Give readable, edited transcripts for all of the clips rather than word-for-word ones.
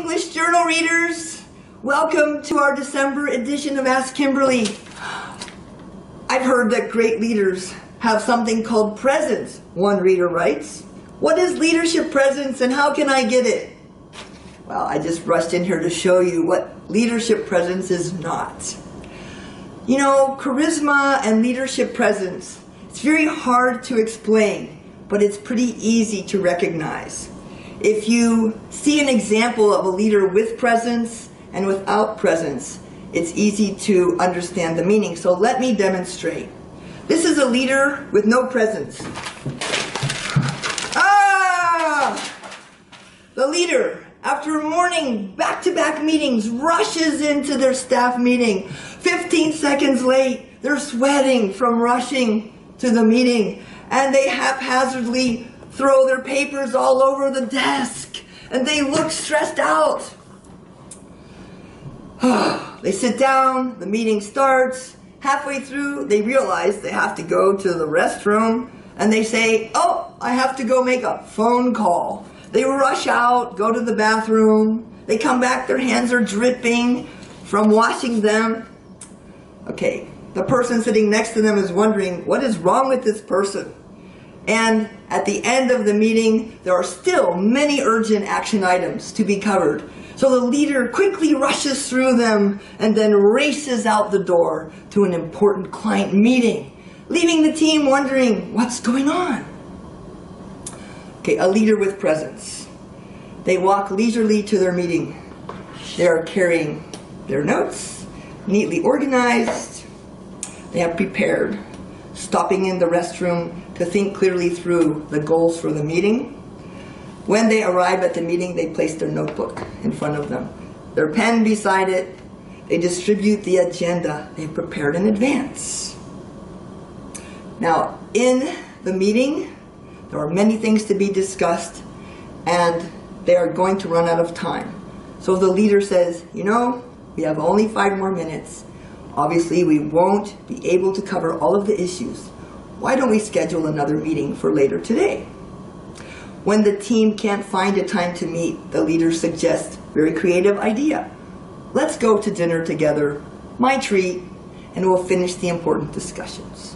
English Journal readers, welcome to our December edition of Ask Kimberly. I've heard that great leaders have something called presence, one reader writes. What is leadership presence and how can I get it? Well, I just rushed in here to show you what leadership presence is not. You know, charisma and leadership presence, it's very hard to explain, but it's pretty easy to recognize. If you see an example of a leader with presence and without presence, it's easy to understand the meaning. So let me demonstrate. This is a leader with no presence. The leader, after morning back-to-back meetings, rushes into their staff meeting. 15 seconds late, they're sweating from rushing to the meeting, and they haphazardly throw their papers all over the desk, and they look stressed out. They sit down, the meeting starts. Halfway through, they realize they have to go to the restroom, and they say, "Oh, I have to go make a phone call." They rush out, go to the bathroom. They come back, their hands are dripping from washing them. Okay, the person sitting next to them is wondering, what is wrong with this person? And at the end of the meeting, there are still many urgent action items to be covered. So the leader quickly rushes through them and then races out the door to an important client meeting, leaving the team wondering, what's going on? Okay, a leader with presence. They walk leisurely to their meeting. They are carrying their notes, neatly organized. They have prepared, stopping in the restroom to think clearly through the goals for the meeting. When they arrive at the meeting, they place their notebook in front of them, their pen beside it. They distribute the agenda they've prepared in advance. Now, in the meeting, there are many things to be discussed, and they are going to run out of time. So the leader says, you know, we have only 5 more minutes. Obviously, we won't be able to cover all of the issues. Why don't we schedule another meeting for later today? When the team can't find a time to meet, the leader suggests a very creative idea. Let's go to dinner together, my treat, and we'll finish the important discussions.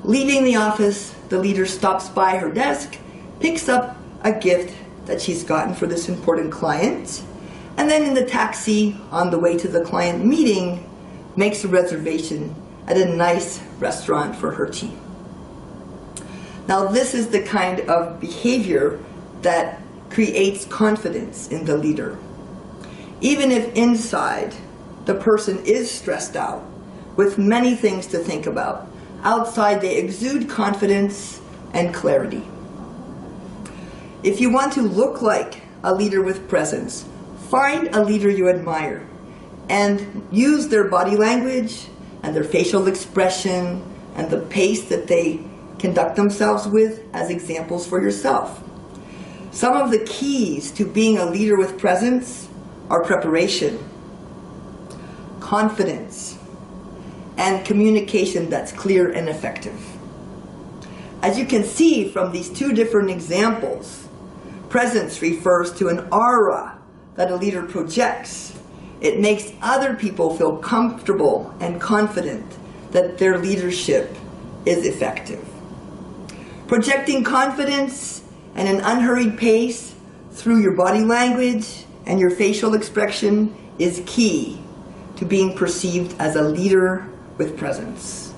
Leaving the office, the leader stops by her desk, picks up a gift that she's gotten for this important client, and then in the taxi on the way to the client meeting, makes a reservation at a nice restaurant for her team. Now this is the kind of behavior that creates confidence in the leader. Even if inside the person is stressed out with many things to think about, outside they exude confidence and clarity. If you want to look like a leader with presence, find a leader you admire and use their body language and their facial expression and the pace that they conduct themselves with as examples for yourself. Some of the keys to being a leader with presence are preparation, confidence, and communication that's clear and effective. As you can see from these 2 different examples, presence refers to an aura that a leader projects. It makes other people feel comfortable and confident that their leadership is effective. Projecting confidence and an unhurried pace through your body language and your facial expression is key to being perceived as a leader with presence.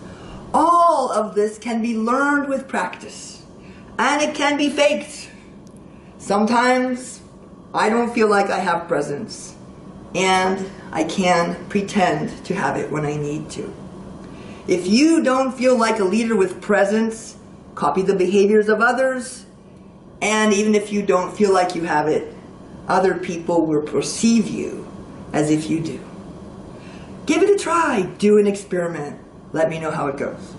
All of this can be learned with practice, and it can be faked. Sometimes I don't feel like I have presence, and I can pretend to have it when I need to. If you don't feel like a leader with presence, copy the behaviors of others, and even if you don't feel like you have it, other people will perceive you as if you do. Give it a try. Do an experiment. Let me know how it goes.